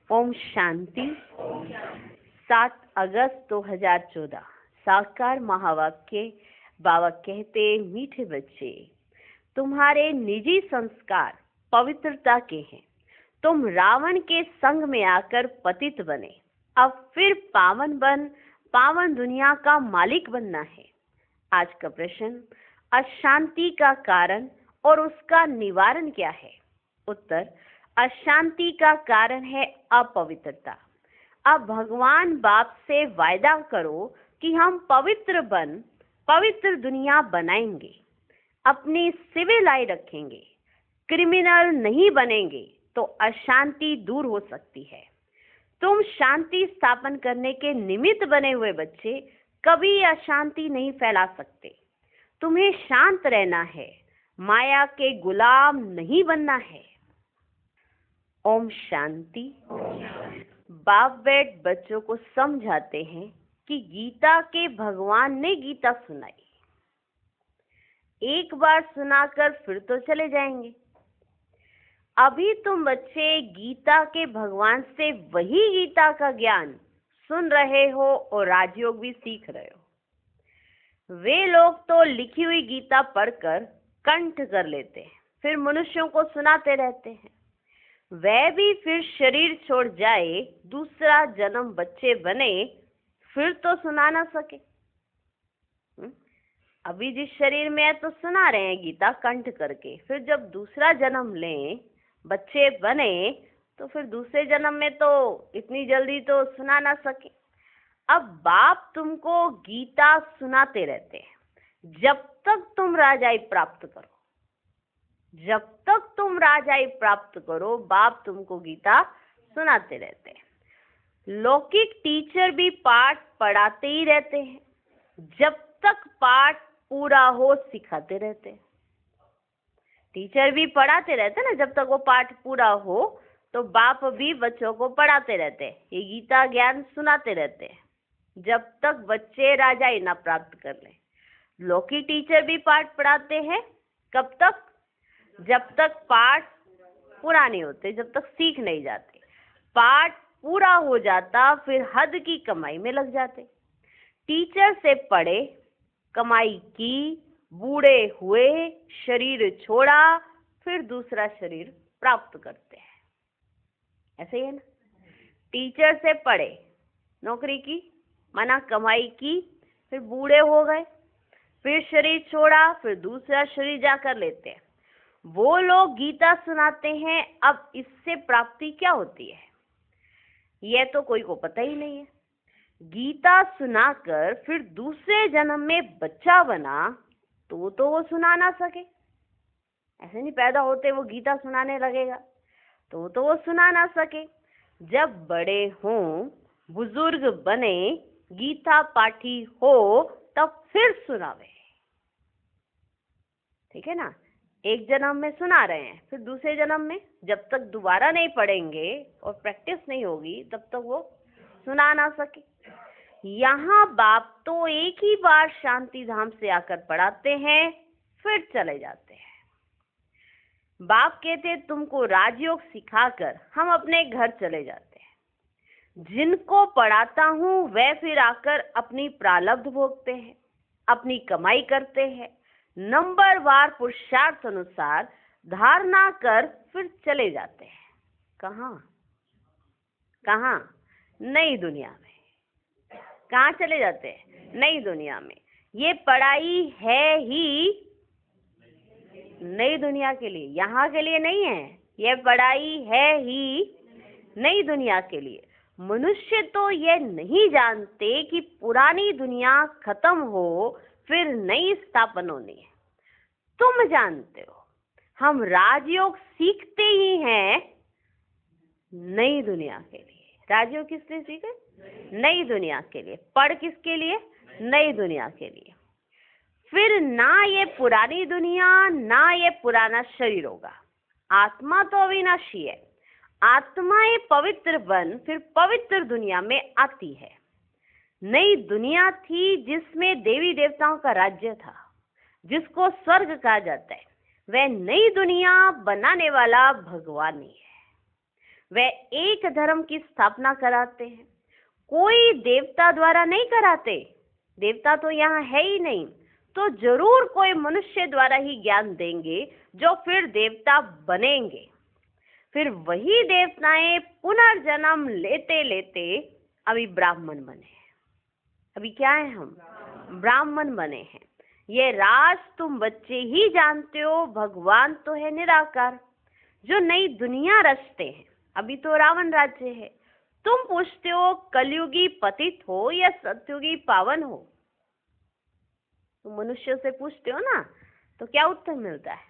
ओम शांति। 7 अगस्त 2014 साकार महावाक्य। बाबा कहते, मीठे बच्चे, तुम्हारे निजी संस्कार पवित्रता के हैं। तुम रावण के संग में आकर पतित बने, अब फिर पावन दुनिया का मालिक बनना है। आज का प्रश्न, अशांति का कारण और उसका निवारण क्या है? उत्तर, अशांति का कारण है अपवित्रता। अब भगवान बाप से वायदा करो कि हम पवित्र दुनिया बनाएंगे, अपनी सिविल आई रखेंगे, क्रिमिनल नहीं बनेंगे, तो अशांति दूर हो सकती है। तुम शांति स्थापन करने के निमित्त बने हुए बच्चे कभी अशांति नहीं फैला सकते। तुम्हें शांत रहना है, माया के गुलाम नहीं बनना है। ओम शांति। बाप बेट बच्चों को समझाते हैं कि गीता के भगवान ने गीता सुनाई, एक बार सुनाकर फिर तो चले जाएंगे। अभी तुम बच्चे गीता के भगवान से वही गीता का ज्ञान सुन रहे हो और राजयोग भी सीख रहे हो। वे लोग तो लिखी हुई गीता पढ़कर कंठ कर लेते हैं, फिर मनुष्यों को सुनाते रहते हैं। वह भी फिर शरीर छोड़ जाए, दूसरा जन्म बच्चे बने, फिर तो सुना ना सके। अभी जिस शरीर में है तो सुना रहे हैं गीता कंठ करके, फिर जब दूसरा जन्म लें, बच्चे बने, तो फिर दूसरे जन्म में तो इतनी जल्दी तो सुना ना सके। अब बाप तुमको गीता सुनाते रहते हैं जब तक तुम राजाई प्राप्त करो। जब तक तुम राजाई प्राप्त करो, बाप तुमको गीता सुनाते रहते हैं। लौकिक टीचर भी पाठ पढ़ाते ही रहते हैं, जब तक पाठ पूरा हो सिखाते रहते हैं। टीचर भी पढ़ाते रहते हैं ना, जब तक वो पाठ पूरा हो, तो बाप भी बच्चों को पढ़ाते रहते हैं, ये गीता ज्ञान सुनाते रहते हैं, जब तक बच्चे राजाई ना प्राप्त कर ले। लौकिक टीचर भी पाठ पढ़ाते हैं, कब तक? जब तक पाठ पूरा नहीं होते, जब तक सीख नहीं जाते। पाठ पूरा हो जाता, फिर हद की कमाई में लग जाते। टीचर से पढ़े, कमाई की, बूढ़े हुए, शरीर छोड़ा, फिर दूसरा शरीर प्राप्त करते हैं। ऐसे ही है ना? टीचर से पढ़े, नौकरी की, माना कमाई की, फिर बूढ़े हो गए, फिर शरीर छोड़ा, फिर दूसरा शरीर जाकर लेते हैं। वो लोग गीता सुनाते हैं, अब इससे प्राप्ति क्या होती है यह तो कोई को पता ही नहीं है। गीता सुनाकर फिर दूसरे जन्म में बच्चा बना तो वो सुना ना सके। ऐसे नहीं पैदा होते वो गीता सुनाने लगेगा, तो वो सुना ना सके। जब बड़े हों, बुजुर्ग बने, गीता पाठी हो, तब फिर सुनावे। ठीक है ना? एक जन्म में सुना रहे हैं, फिर दूसरे जन्म में जब तक दोबारा नहीं पढ़ेंगे और प्रैक्टिस नहीं होगी, तब तक वो सुना ना सके। यहाँ बाप तो एक ही बार शांति धाम से आकर पढ़ाते हैं, फिर चले जाते हैं। बाप कहते तुमको राजयोग सिखाकर हम अपने घर चले जाते हैं। जिनको पढ़ाता हूँ वह फिर आकर अपनी प्रारब्ध भोगते हैं, अपनी कमाई करते हैं, नंबरवार पुरुषार्थ अनुसार धारणा कर फिर चले जाते हैं। कहाँ? नई दुनिया में। कहाँ चले जाते हैं? नई दुनिया में। ये पढ़ाई है ही नई दुनिया के लिए, यहाँ के लिए नहीं है। ये पढ़ाई है ही नई दुनिया के लिए। मनुष्य तो ये नहीं जानते कि पुरानी दुनिया खत्म हो, फिर नई स्थापना होनी है। तुम जानते हो, हम राजयोग सीखते ही हैं नई दुनिया के लिए। राजयोग किस लिए सीखे? नई दुनिया के लिए। पढ़ किसके लिए? नई दुनिया के लिए। फिर ना ये पुरानी दुनिया, ना ये पुराना शरीर होगा। आत्मा तो अविनाशी है। आत्माएं पवित्र बन फिर पवित्र दुनिया में आती है। नई दुनिया थी जिसमें देवी देवताओं का राज्य था, जिसको स्वर्ग कहा जाता है। वह नई दुनिया बनाने वाला भगवान ही है। वे एक धर्म की स्थापना कराते हैं। कोई देवता द्वारा नहीं कराते, देवता तो यहाँ है ही नहीं, तो जरूर कोई मनुष्य द्वारा ही ज्ञान देंगे जो फिर देवता बनेंगे। फिर वही देवताएं पुनर्जन्म लेते लेते अभी ब्राह्मण बने हैं। अभी क्या है, हम ब्राह्मण बने हैं। ये राज तुम बच्चे ही जानते हो, भगवान तो है निराकार जो नई दुनिया रचते हैं। अभी तो रावण राज्य है। तुम पूछते हो कलयुगी पतित हो या सतयुगी पावन हो। तुम मनुष्य से पूछते हो ना, तो क्या उत्तर मिलता है?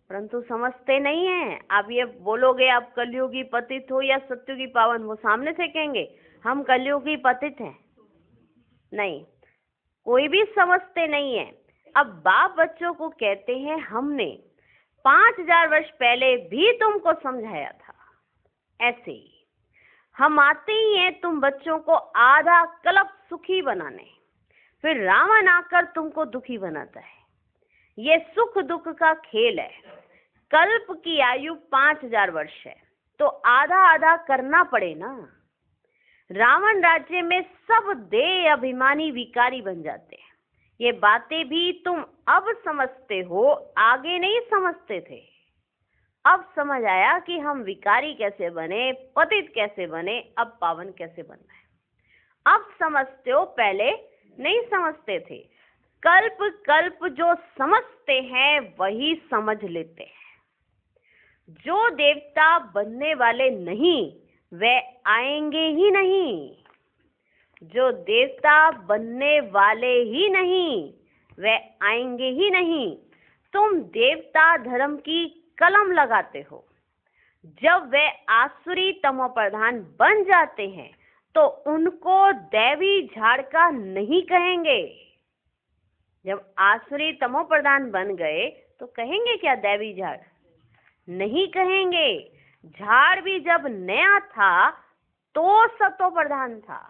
परंतु समझते नहीं है। आप ये बोलोगे आप कलयुगी पतित हो या सतयुगी पावन, वो सामने से कहेंगे हम कलयुगी पतित हैं। नहीं, कोई भी समझते नहीं है। अब बाप बच्चों को कहते हैं हमने 5000 वर्ष पहले भी तुमको समझाया था। ऐसे ही हम आते ही हैं तुम बच्चों को आधा कल्प सुखी बनाने, फिर रावण आकर तुमको दुखी बनाता है। ये सुख दुख का खेल है। कल्प की आयु 5000 वर्ष है, तो आधा आधा करना पड़े ना। रावण राज्य में सब देह अभिमानी विकारी बन जाते हैं। ये बातें भी तुम अब समझते हो, आगे नहीं समझते थे। अब समझ आया कि हम विकारी कैसे बने, पतित कैसे बने, अब पावन कैसे बनना है। अब समझते हो, पहले नहीं समझते थे। कल्प कल्प जो समझते हैं वही समझ लेते हैं। जो देवता बनने वाले नहीं वे आएंगे ही नहीं। जो देवता बनने वाले ही नहीं वे आएंगे ही नहीं। तुम देवता धर्म की कलम लगाते हो। जब वे आसुरी तमो प्रधान बन जाते हैं तो उनको दैवी झाड़ का नहीं कहेंगे। जब आसुरी तमो प्रधान बन गए तो कहेंगे क्या दैवी झाड़? नहीं कहेंगे। झाड़ भी जब नया था तो सतो प्रधान था।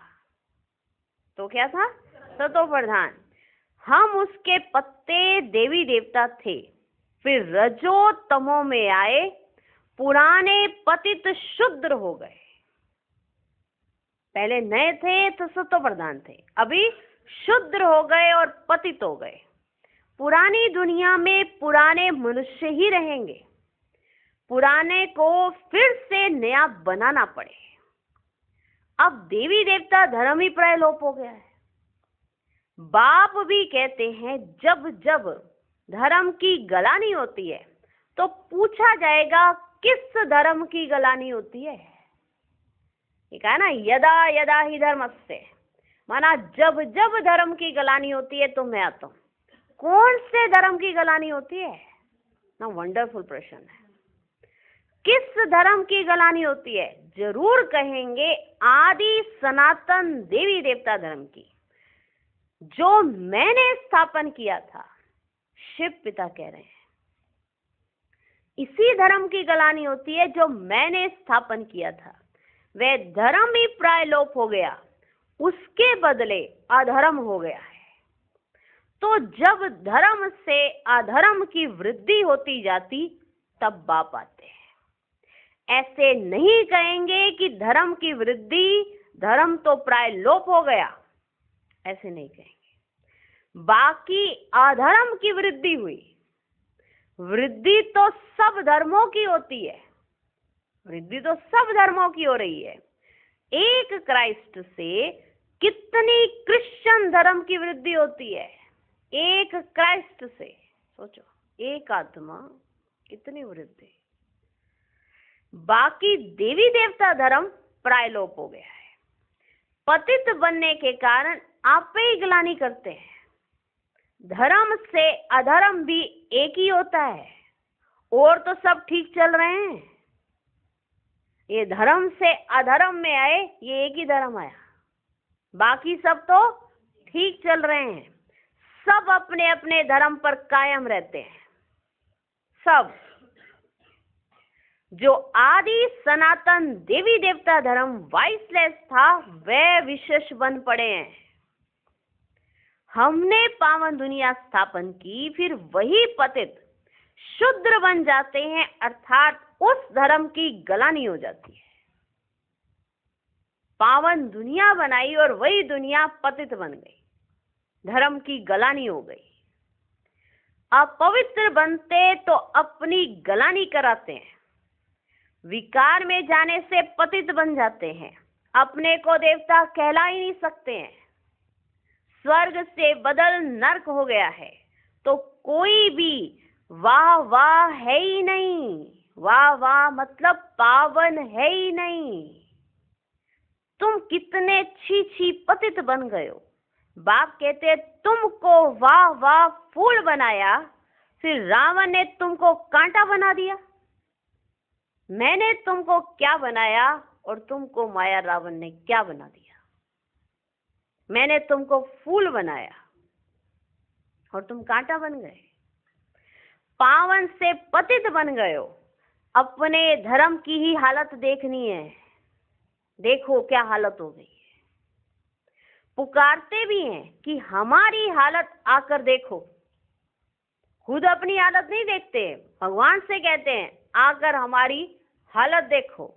तो क्या था? सतो प्रधान। हम उसके पत्ते देवी देवता थे, फिर रजो तमो में आए, पुराने पतित शुद्र हो गए। पहले नए थे तो सतो प्रधान थे, अभी शुद्र हो गए और पतित हो गए। पुरानी दुनिया में पुराने मनुष्य ही रहेंगे। पुराने को फिर से नया बनाना पड़े। अब देवी देवता धर्म ही प्राय लोप हो गया है। बाप भी कहते हैं जब जब धर्म की गलानी होती है तो पूछा जाएगा किस धर्म की गलानी होती है। ये कहा ना, यदा यदा ही धर्मस्य, माना जब जब धर्म की गलानी होती है तो मैं आता हूं। कौन से धर्म की गलानी होती है ना? वंडरफुल प्रश्न है। किस धर्म की गलानी होती है? जरूर कहेंगे आदि सनातन देवी देवता धर्म की, जो मैंने स्थापन किया था। शिव पिता कह रहे हैं इसी धर्म की गलानी होती है जो मैंने स्थापन किया था। वह धर्म ही प्राय लोप हो गया, उसके बदले अधर्म हो गया है। तो जब धर्म से अधर्म की वृद्धि होती जाती तब बाप आते हैं। ऐसे नहीं कहेंगे कि धर्म की वृद्धि, धर्म तो प्राय लोप हो गया, ऐसे नहीं कहेंगे। बाकी अधर्म की वृद्धि हुई। वृद्धि तो सब धर्मों की होती है, वृद्धि तो सब धर्मों की हो रही है। एक क्राइस्ट से कितनी क्रिश्चियन धर्म की वृद्धि होती है। एक क्राइस्ट से सोचो, एक आत्मा कितनी वृद्धि। बाकी देवी देवता धर्म प्राय लोप हो गया है। पतित बनने के कारण आप ही ग्लानि करते हैं। धर्म से अधर्म भी एक ही होता है, और तो सब ठीक चल रहे हैं। ये धर्म से अधर्म में आए, ये एक ही धर्म आया, बाकी सब तो ठीक चल रहे हैं। सब अपने अपने धर्म पर कायम रहते हैं। सब जो आदि सनातन देवी देवता धर्म वाइसलेस था वह विशेष बन पड़े हैं। हमने पावन दुनिया स्थापन की, फिर वही पतित शुद्र बन जाते हैं, अर्थात उस धर्म की गलानी हो जाती है। पावन दुनिया बनाई और वही दुनिया पतित बन गई, धर्म की गलानी हो गई। अपवित्र बनते तो अपनी गलानी कराते हैं, विकार में जाने से पतित बन जाते हैं, अपने को देवता कहला ही नहीं सकते हैं। स्वर्ग से बदल नरक हो गया है तो कोई भी वाह वाह है ही नहीं। वाह वाह मतलब पावन है ही नहीं। तुम कितने छी छी पतित बन गए हो। बाप कहते तुमको वाह वाह फूल बनाया, फिर रावण ने तुमको कांटा बना दिया। मैंने तुमको क्या बनाया और तुमको माया रावण ने क्या बना दिया। मैंने तुमको फूल बनाया और तुम कांटा बन गए। पावन से पतित बन गए हो। अपने धर्म की ही हालत देखनी है। देखो क्या हालत हो गई है। पुकारते भी हैं कि हमारी हालत आकर देखो। खुद अपनी हालत नहीं देखते, भगवान से कहते हैं आकर हमारी हालत देखो।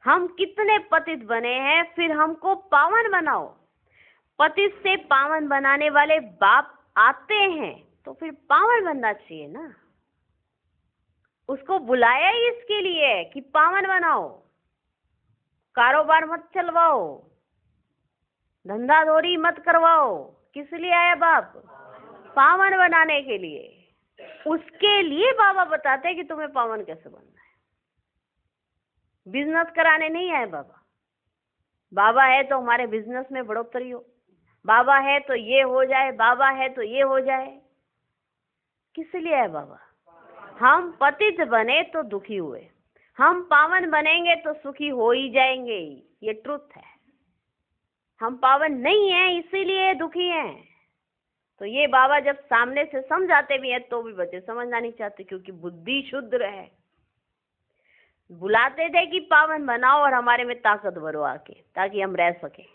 हम कितने पतित बने हैं, फिर हमको पावन बनाओ। पतित से पावन बनाने वाले बाप आते हैं तो फिर पावन बनना चाहिए ना। उसको बुलाया ही इसके लिए कि पावन बनाओ। कारोबार मत चलवाओ, धंधा धोरी मत करवाओ। किस लिए आया बाप? पावन बनाने के लिए। उसके लिए बाबा बताते हैं कि तुम्हें पावन कैसे बनना है। बिजनेस कराने नहीं आए बाबा। बाबा है तो हमारे बिजनेस में बढ़ोतरी हो, बाबा है तो ये हो जाए, बाबा है तो ये हो जाए। किस लिए है बाबा? हम पतित बने तो दुखी हुए, हम पावन बनेंगे तो सुखी हो ही जाएंगे। ये ट्रुथ है। हम पावन नहीं हैं इसीलिए दुखी हैं। तो ये बाबा जब सामने से समझाते भी हैं तो भी बच्चे समझना नहीं चाहते, क्योंकि बुद्धि शुद्ध है। बुलाते थे कि पावन बनाओ और हमारे में ताकत भरो आके, ताकि हम रह सके।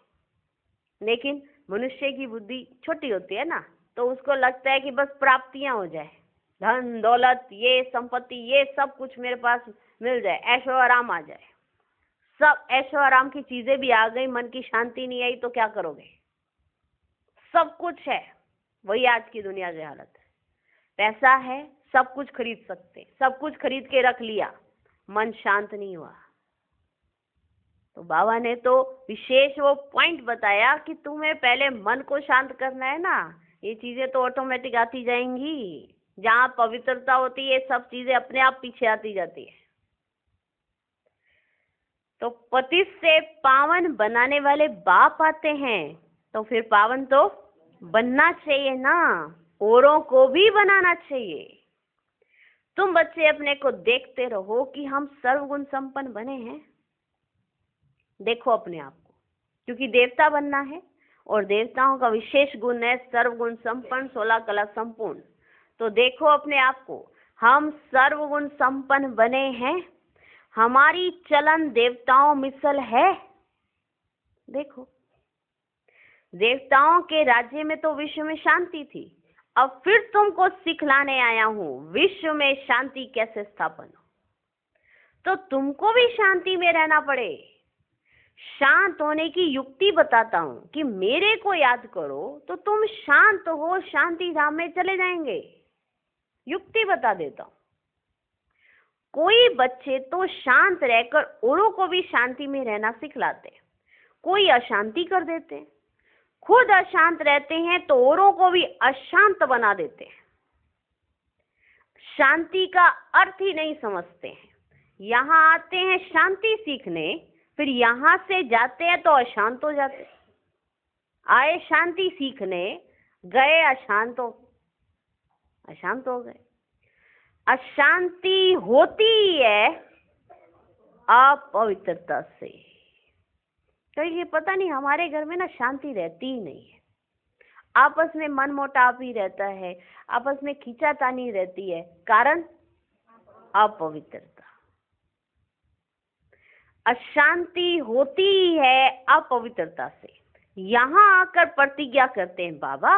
लेकिन मनुष्य की बुद्धि छोटी होती है ना, तो उसको लगता है कि बस प्राप्तियां हो जाए, धन दौलत ये संपत्ति ये सब कुछ मेरे पास मिल जाए, ऐशो आराम आ जाए। सब ऐशो आराम की चीजें भी आ गई, मन की शांति नहीं आई तो क्या करोगे? सब कुछ है, वही आज की दुनिया की हालत है। पैसा है, सब कुछ खरीद सकते, सब कुछ खरीद के रख लिया, मन शांत नहीं हुआ। तो बाबा ने तो विशेष वो पॉइंट बताया कि तुम्हें पहले मन को शांत करना है ना, ये चीजें तो ऑटोमेटिक आती जाएंगी। जहाँ पवित्रता होती है सब चीजें अपने आप पीछे आती जाती है। तो पति से पावन बनाने वाले बाप आते हैं तो फिर पावन तो बनना चाहिए ना, औरों को भी बनाना चाहिए। तुम बच्चे अपने को देखते रहो कि हम सर्वगुण संपन्न बने हैं। देखो अपने आप को, क्योंकि देवता बनना है और देवताओं का विशेष गुण है सर्वगुण संपन्न, 16 कला संपूर्ण। तो देखो अपने आप को, हम सर्वगुण संपन्न बने हैं। हमारी चलन देवताओं मिसल है। देखो, देवताओं के राज्य में तो विश्व में शांति थी, अब फिर तुमको सिखलाने आया हूं विश्व में शांति कैसे स्थापन हो। तो तुमको भी शांति में रहना पड़े। शांत होने की युक्ति बताता हूं कि मेरे को याद करो तो तुम शांत हो, शांति धाम में चले जाएंगे। युक्ति बता देता हूं। कोई बच्चे तो शांत रहकर औरों को भी शांति में रहना सिखलाते, कोई अशांति कर देते, खुद अशांत रहते हैं तो औरों को भी अशांत बना देते हैं। शांति का अर्थ ही नहीं समझते हैं। यहाँ आते हैं शांति सीखने, फिर यहाँ से जाते हैं तो अशांत हो जाते। आए शांति सीखने, गए अशांत हो गए। अशांति होती है अपवित्रता से। तो ये पता नहीं हमारे घर में ना शांति रहती ही नहीं है। आपस में मन मोटाव ही रहता है, आपस में खींचातानी रहती है। कारण अपवित्रता। अशांति होती है अपवित्रता से। यहाँ आकर प्रतिज्ञा करते हैं बाबा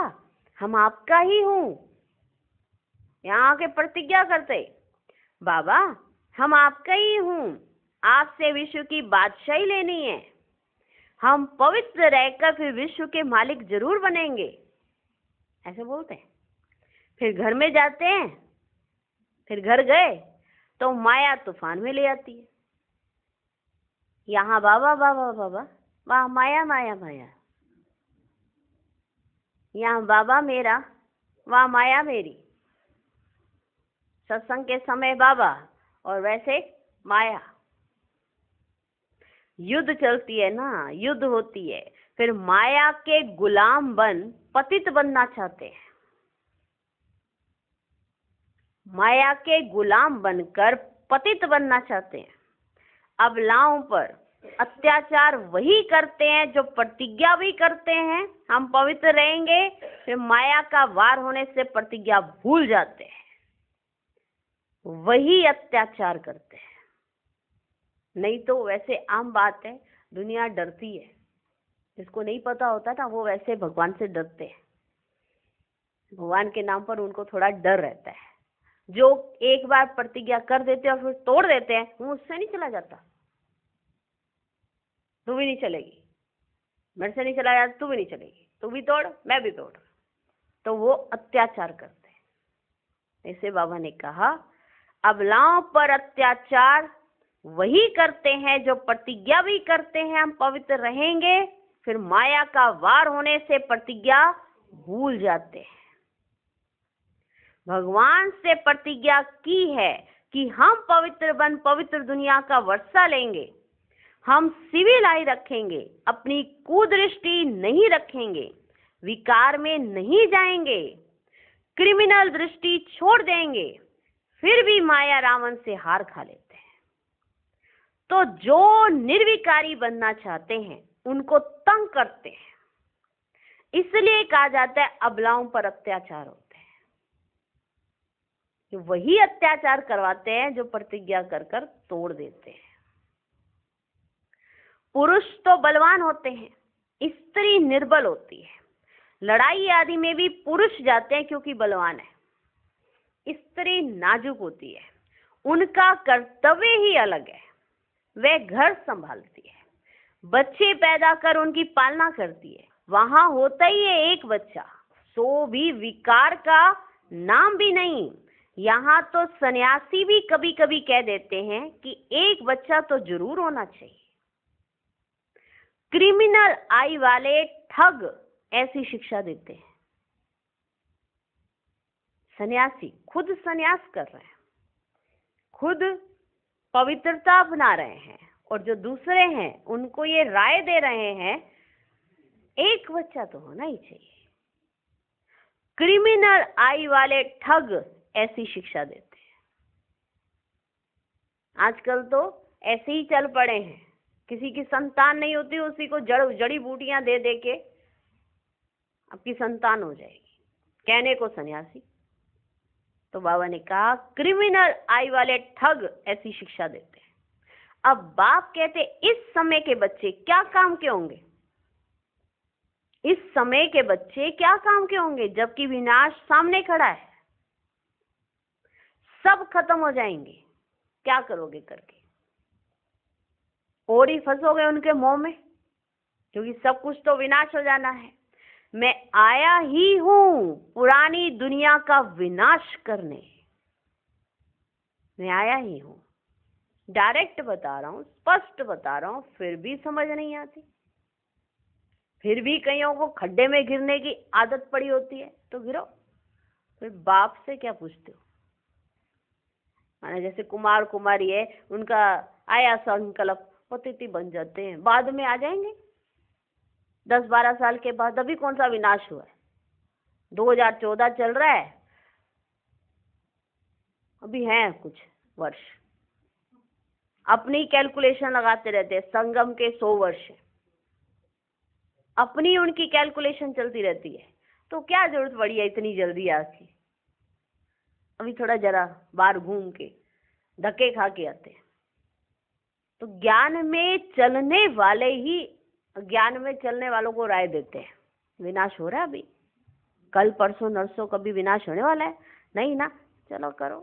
हम आपका ही हूँ। यहाँ आके प्रतिज्ञा करते बाबा हम आपका ही हूँ, आपसे विश्व की बादशाही लेनी है। हम पवित्र रहकर फिर विश्व के मालिक जरूर बनेंगे, ऐसे बोलते हैं। फिर घर में जाते हैं, फिर घर गए तो माया तूफान में ले आती है। यहाँ बाबा बाबा बाबा, वहाँ माया माया माया। यहाँ बाबा मेरा, वहाँ माया मेरी। सत्संग के समय बाबा और वैसे माया। युद्ध चलती है ना, युद्ध होती है। फिर माया के गुलाम बन पतित बनना चाहते हैं। माया के गुलाम बनकर पतित बनना चाहते हैं। अबलाओं पर अत्याचार वही करते हैं जो प्रतिज्ञा भी करते हैं हम पवित्र रहेंगे, फिर माया का वार होने से प्रतिज्ञा भूल जाते हैं, वही अत्याचार करते हैं। नहीं तो वैसे आम बात है, दुनिया डरती है। जिसको नहीं पता होता ना, वो वैसे भगवान से डरते हैं। भगवान के नाम पर उनको थोड़ा डर रहता है। जो एक बार प्रतिज्ञा कर देते हैं और फिर तोड़ देते हैं, वो उससे नहीं चला जाता। तू भी नहीं चलेगी, मेरे से नहीं चला जाता, तू भी नहीं चलेगी, तू भी तोड़ मैं भी तोड़। तो वो अत्याचार करते हैं। ऐसे बाबा ने कहा, अबलाओं पर अत्याचार वही करते हैं जो प्रतिज्ञा भी करते हैं हम पवित्र रहेंगे, फिर माया का वार होने से प्रतिज्ञा भूल जाते हैं। भगवान से प्रतिज्ञा की है कि हम पवित्र बन पवित्र दुनिया का वर्षा लेंगे। हम सिविल आई रखेंगे, अपनी कुदृष्टि नहीं रखेंगे, विकार में नहीं जाएंगे, क्रिमिनल दृष्टि छोड़ देंगे। फिर भी माया रावण से हार खा लेते हैं। तो जो निर्विकारी बनना चाहते हैं उनको तंग करते हैं। इसलिए कहा जाता है अबलाओं पर अत्याचार होते हैं। वही अत्याचार करवाते हैं जो प्रतिज्ञा कर कर तोड़ देते हैं। पुरुष तो बलवान होते हैं, स्त्री निर्बल होती है। लड़ाई आदि में भी पुरुष जाते हैं क्योंकि बलवान है। स्त्री नाजुक होती है, उनका कर्तव्य ही अलग है। वह घर संभालती है, बच्चे पैदा कर उनकी पालना करती है। वहां होता ही है एक बच्चा, सो भी विकार का नाम भी नहीं। यहाँ तो सन्यासी भी कभी कभी कह देते हैं कि एक बच्चा तो जरूर होना चाहिए। क्रिमिनल आई वाले ठग ऐसी शिक्षा देते हैं। सन्यासी खुद सन्यास कर रहे हैं, खुद पवित्रता अपना रहे हैं, और जो दूसरे हैं उनको ये राय दे रहे हैं एक बच्चा तो होना ही चाहिए। क्रिमिनल आई वाले ठग ऐसी शिक्षा देते हैं। आजकल तो ऐसे ही चल पड़े हैं, किसी की संतान नहीं होती, उसी को जड़ी बूटियां दे दे के आपकी संतान हो जाएगी, कहने को सन्यासी। तो बाबा ने कहा क्रिमिनल आई वाले ठग ऐसी शिक्षा देते हैं। अब बाप कहते इस समय के बच्चे क्या काम के होंगे, इस समय के बच्चे क्या काम के होंगे, जबकि विनाश सामने खड़ा है, सब खत्म हो जाएंगे, क्या करोगे करके। और ही फंसोगे उनके मोह में, क्योंकि सब कुछ तो विनाश हो जाना है। मैं आया ही हूं पुरानी दुनिया का विनाश करने, मैं आया ही हूं। डायरेक्ट बता रहा हूं, स्पष्ट बता रहा हूं, फिर भी समझ नहीं आती। फिर भी कईयों को खड्डे में गिरने की आदत पड़ी होती है, तो गिरो, फिर बाप से क्या पूछते हो। माना जैसे कुमार कुमारी है, उनका आया संकल्प, पतिति बन जाते हैं, बाद में आ जाएंगे 10-12 साल के बाद। अभी कौन सा विनाश हुआ है, 2014 चल रहा है, अभी हैं कुछ वर्ष। अपनी कैलकुलेशन लगाते रहते हैं, संगम के 100 वर्ष, अपनी उनकी कैलकुलेशन चलती रहती है। तो क्या जरूरत पड़ी है इतनी जल्दी आके, अभी थोड़ा जरा बाहर घूम के धक्के खा के आते हैं। तो ज्ञान में चलने वाले ही ज्ञान में चलने वालों को राय देते हैं। विनाश हो रहा है अभी, कल परसों नरसों कभी विनाश होने वाला है नहीं ना, चलो करो।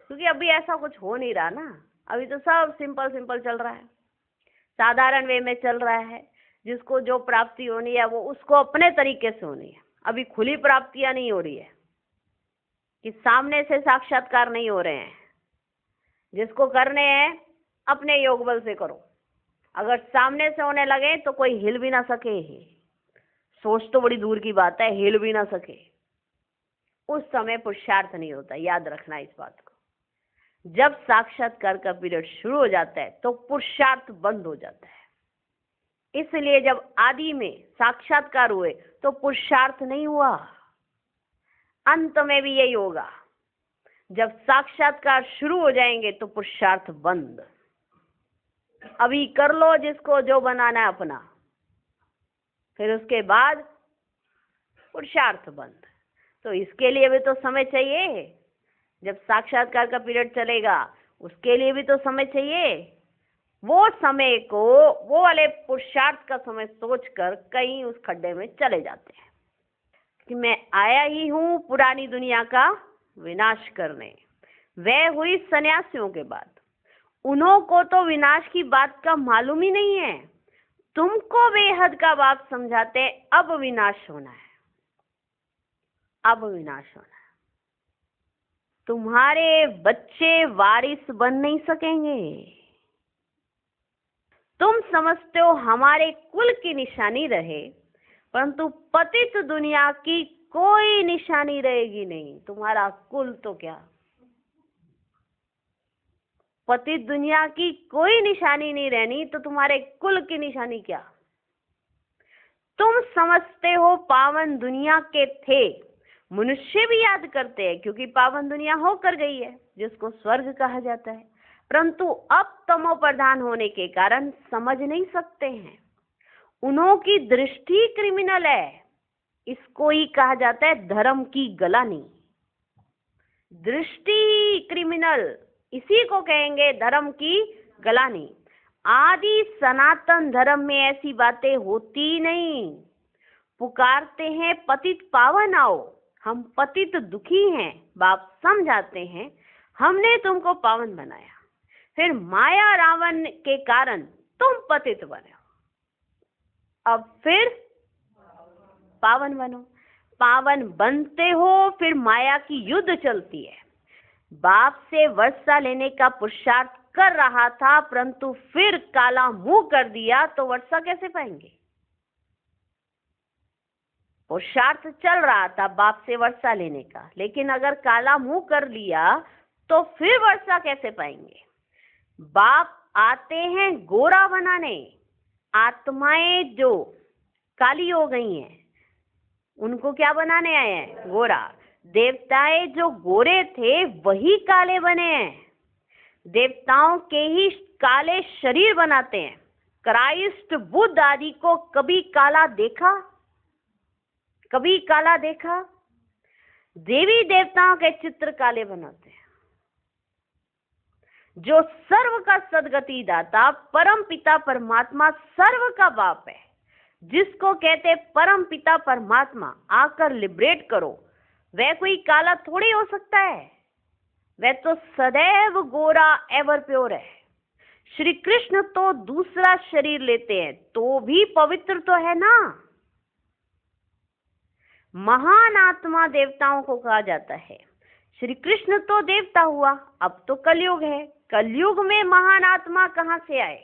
क्योंकि अभी ऐसा कुछ हो नहीं रहा ना, अभी तो सब सिंपल सिंपल चल रहा है, साधारण वे में चल रहा है। जिसको जो प्राप्ति होनी है वो उसको अपने तरीके से होनी है। अभी खुली प्राप्तियां नहीं हो रही है कि सामने से साक्षात्कार नहीं हो रहे हैं। जिसको करने हैं अपने योग बल से करो। अगर सामने से होने लगे तो कोई हिल भी ना सके, सोच तो बड़ी दूर की बात है, हिल भी ना सके, उस समय पुरुषार्थ नहीं होता। याद रखना इस बात को। जब साक्षात्कार का पीरियड शुरू हो जाता है तो पुरुषार्थ बंद हो जाता है। इसलिए जब आदि में साक्षात्कार हुए तो पुरुषार्थ नहीं हुआ, अंत में भी यही होगा। जब साक्षात्कार शुरू हो जाएंगे तो पुरुषार्थ बंद। अभी कर लो जिसको जो बनाना है अपना, फिर उसके बाद पुरुषार्थ बंद। तो इसके लिए भी तो समय चाहिए। जब साक्षात्कार का पीरियड चलेगा उसके लिए भी तो समय चाहिए। वो समय को, वो वाले पुरुषार्थ का समय सोचकर कहीं उस खड्डे में चले जाते हैं कि मैं आया ही हूं पुरानी दुनिया का विनाश करने। वह हुई सन्यासियों के बाद। उन्हों को तो विनाश की बात का मालूम ही नहीं है। तुमको बेहद का बात समझाते अब विनाश होना है, अब विनाश होना है। तुम्हारे बच्चे वारिस बन नहीं सकेंगे। तुम समझते हो हमारे कुल की निशानी रहे, परंतु पतित दुनिया की कोई निशानी रहेगी नहीं। तुम्हारा कुल तो क्या, पतित दुनिया की कोई निशानी नहीं रहनी तो तुम्हारे कुल की निशानी क्या। तुम समझते हो पावन दुनिया के थे, मनुष्य भी याद करते हैं क्योंकि पावन दुनिया होकर गई है जिसको स्वर्ग कहा जाता है, परंतु अब तमो प्रधान होने के कारण समझ नहीं सकते हैं। उन्हों की दृष्टि क्रिमिनल है। इसको ही कहा जाता है धर्म की गलानी। दृष्टि क्रिमिनल, इसी को कहेंगे धर्म की गलानी। आदि सनातन धर्म में ऐसी बातें होती नहीं। पुकारते हैं पतित पावन आओ, हम पतित दुखी हैं। बाप समझाते हैं हमने तुमको पावन बनाया, फिर माया रावण के कारण तुम पतित बने, अब फिर पावन बनो। पावन बनते हो, फिर माया की युद्ध चलती है। बाप से वर्षा लेने का पुरुषार्थ कर रहा था, परंतु फिर काला मुंह कर दिया तो वर्षा कैसे पाएंगे। पुरुषार्थ चल रहा था बाप से वर्षा लेने का, लेकिन अगर काला मुंह कर लिया तो फिर वर्षा कैसे पाएंगे। बाप आते हैं गोरा बनाने। आत्माएं जो काली हो गई हैं उनको क्या बनाने आए हैं, गोरा। देवताएं जो गोरे थे वही काले बने हैं। देवताओं के ही काले शरीर बनाते हैं। क्राइस्ट बुद्ध आदि को कभी काला देखा, कभी काला देखा। देवी देवताओं के चित्र काले बनाते हैं। जो सर्व का सदगति दाता परम पिता परमात्मा सर्व का बाप है, जिसको कहते परम पिता परमात्मा आकर लिबरेट करो, वह कोई काला थोड़ी हो सकता है। वह तो सदैव गोरा एवर प्योर है। श्री कृष्ण तो दूसरा शरीर लेते हैं तो भी पवित्र तो है ना। महान आत्मा देवताओं को कहा जाता है। श्री कृष्ण तो देवता हुआ, अब तो कलयुग है। कलयुग में महान आत्मा कहां से आए।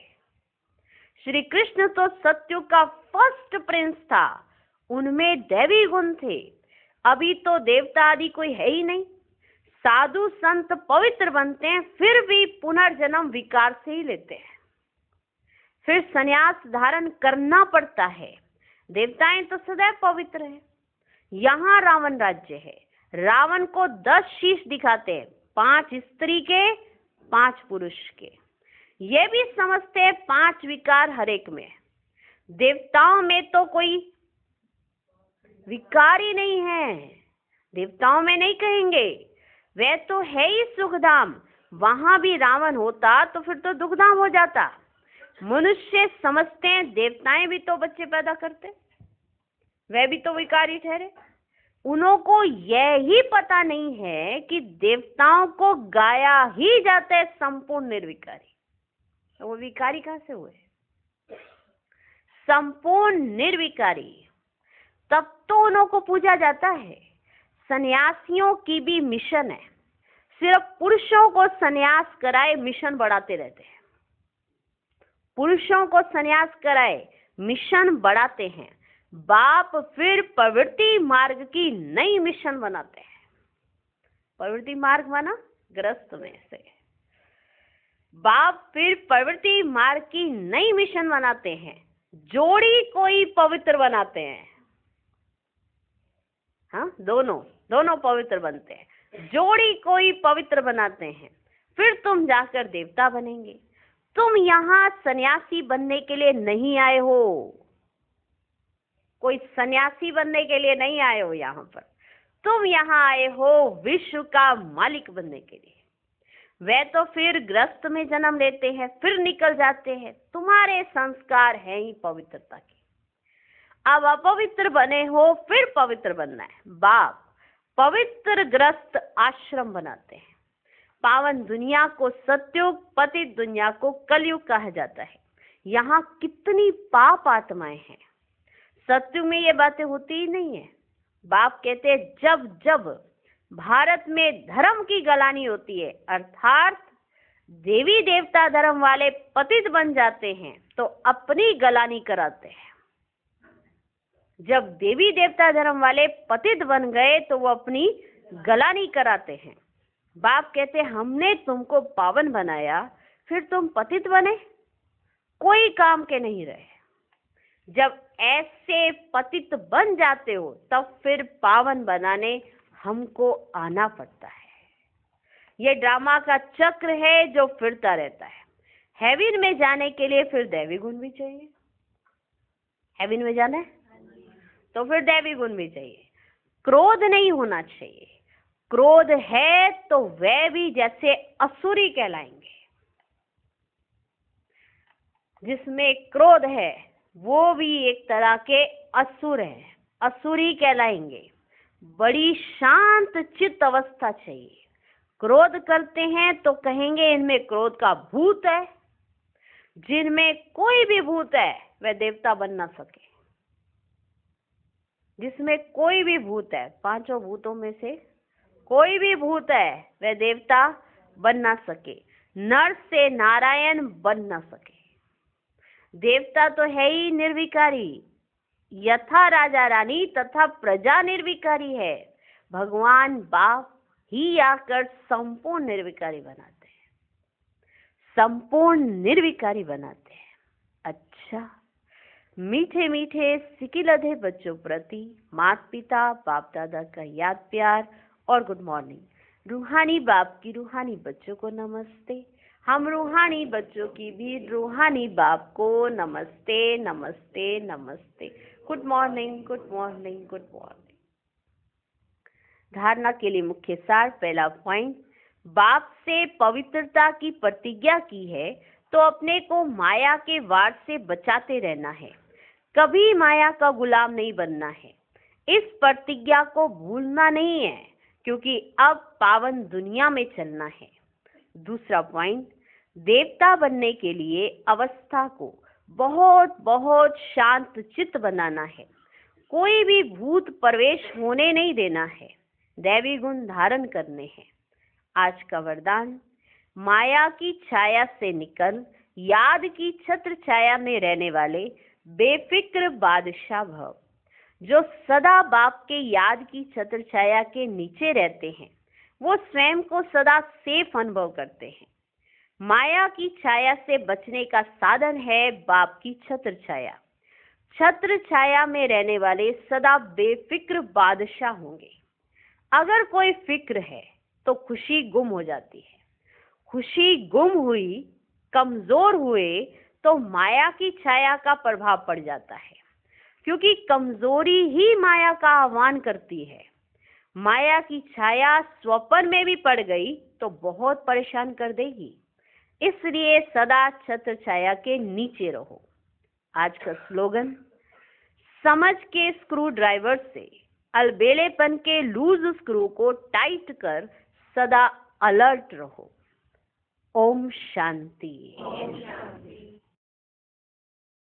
श्री कृष्ण तो सत्युग का फर्स्ट प्रिंस था, उनमें दैवी गुण थे। अभी तो देवता आदि कोई है ही नहीं। साधु संत पवित्र बनते हैं, फिर भी पुनर्जन्म विकार से ही लेते हैं, फिर संन्यास धारण करना पड़ता है। देवताएं तो सदैव पवित्र है। यहाँ रावण राज्य है। रावण को 10 शीश दिखाते हैं, 5 स्त्री के 5 पुरुष के। ये भी समझते हैं 5 विकार हर एक में। देवताओं में तो कोई विकार ही नहीं है। देवताओं में नहीं कहेंगे, वह तो है ही सुखधाम। वहां भी रावण होता तो फिर तो दुखधाम हो जाता। मनुष्य समझते हैं देवताएं भी तो बच्चे पैदा करते, वह भी तो विकारी ठहरे। उन्हों को यह ही पता नहीं है कि देवताओं को गाया ही जाता है संपूर्ण निर्विकारी। तो वो विकारी कहां से हुए? संपूर्ण निर्विकारी, तब तो उन्हों को पूजा जाता है। सन्यासियों की भी मिशन है, सिर्फ पुरुषों को सन्यास कराए मिशन बढ़ाते रहते हैं। पुरुषों को सन्यास कराए मिशन बढ़ाते हैं। बाप फिर प्रवृत्ति मार्ग की नई मिशन बनाते हैं। प्रवृत्ति मार्ग माना ग्रस्त में से। बाप फिर प्रवृत्ति मार्ग की नई मिशन बनाते हैं। जोड़ी कोई पवित्र बनाते हैं। हाँ, दोनों पवित्र बनते हैं। जोड़ी कोई पवित्र बनाते हैं, फिर तुम जाकर देवता बनेंगे। तुम यहाँ सन्यासी बनने के लिए नहीं आए हो। कोई सन्यासी बनने के लिए नहीं आए हो यहाँ पर। तुम यहाँ आए हो विश्व का मालिक बनने के लिए। वे तो फिर ग्रस्त में जन्म लेते हैं, फिर निकल जाते हैं। तुम्हारे संस्कार हैं ही पवित्रता के। अब अपवित्र बने हो, फिर पवित्र बनना है। बाप पवित्र ग्रस्त आश्रम बनाते हैं। पावन दुनिया को सत्युग, पतित दुनिया को कलयुग कहा जाता है। यहाँ कितनी पाप आत्माएं हैं। सत्युग में ये बातें होती ही नहीं है। बाप कहते हैं जब जब भारत में धर्म की गलानी होती है, अर्थात देवी देवता धर्म वाले पतित बन जाते हैं, तो अपनी गलानी कराते हैं। जब देवी देवता धर्म वाले पतित बन गए तो वो अपनी गलानी कराते हैं। बाप कहते हमने तुमको पावन बनाया, फिर तुम पतित बने, कोई काम के नहीं रहे। जब ऐसे पतित बन जाते हो तब फिर पावन बनाने हमको आना पड़ता है। ये ड्रामा का चक्र है जो फिरता रहता है। हेवन में जाने के लिए फिर दैवी गुण भी चाहिए। हेवन में जाना है तो फिर दैवी गुण भी चाहिए। क्रोध नहीं होना चाहिए। क्रोध है तो वे भी जैसे असुरी कहलाएंगे। जिसमें क्रोध है वो भी एक तरह के असुर हैं, असुरी कहलाएंगे। बड़ी शांत चित्त अवस्था चाहिए। क्रोध करते हैं तो कहेंगे इनमें क्रोध का भूत है। जिनमें कोई भी भूत है वह देवता बन ना सके। जिसमें कोई भी भूत है, पांचों भूतों में से कोई भी भूत है वह देवता बन ना सके। नर से नारायण बन ना सके। देवता तो है ही निर्विकारी। यथा राजा रानी तथा प्रजा निर्विकारी है, भगवान बाप ही आकर संपूर्ण निर्विकारी बनाते हैं। संपूर्ण निर्विकारी बनाते हैं। अच्छा, मीठे मीठे सिकिलधे बच्चों प्रति माता पिता बाप दादा का याद प्यार और गुड मॉर्निंग। रूहानी बाप की रूहानी बच्चों को नमस्ते। हम रूहानी बच्चों की भी रूहानी बाप को नमस्ते नमस्ते नमस्ते। Good morning good morning good morning. धारणा के लिए मुख्य सार। पहला पॉइंट, बाप से पवित्रता की प्रतिज्ञा की है तो अपने को माया के वार से बचाते रहना है। कभी माया का गुलाम नहीं बनना है। इस प्रतिज्ञा को भूलना नहीं है, क्योंकि अब पावन दुनिया में चलना है। दूसरा पॉइंट, देवता बनने के लिए अवस्था को बहुत बहुत शांत चित्त बनाना है। कोई भी भूत प्रवेश होने नहीं देना है। दैवी गुण धारण करने हैं। आज का वरदान, माया की छाया से निकल याद की छत्र छाया में रहने वाले बेफिक्र बादशाह भव। जो सदा बाप के याद की छत्र छाया के नीचे रहते हैं वो स्वयं को सदा सेफ अनुभव करते हैं। माया की छाया से बचने का साधन है बाप की छत्र छाया। छत्र छाया में रहने वाले सदा बेफिक्र बादशाह होंगे। अगर कोई फिक्र है तो खुशी गुम हो जाती है। खुशी गुम हुई, कमजोर हुए तो माया की छाया का प्रभाव पड़ जाता है, क्योंकि कमजोरी ही माया का आह्वान करती है। माया की छाया स्वप्न में भी पड़ गई तो बहुत परेशान कर देगी। इसलिए सदा छत्र छाया के नीचे रहो। आज का स्लोगन, समझ के स्क्रू ड्राइवर से अलबेलेपन के लूज स्क्रू को टाइट कर सदा अलर्ट रहो। ओम शांति।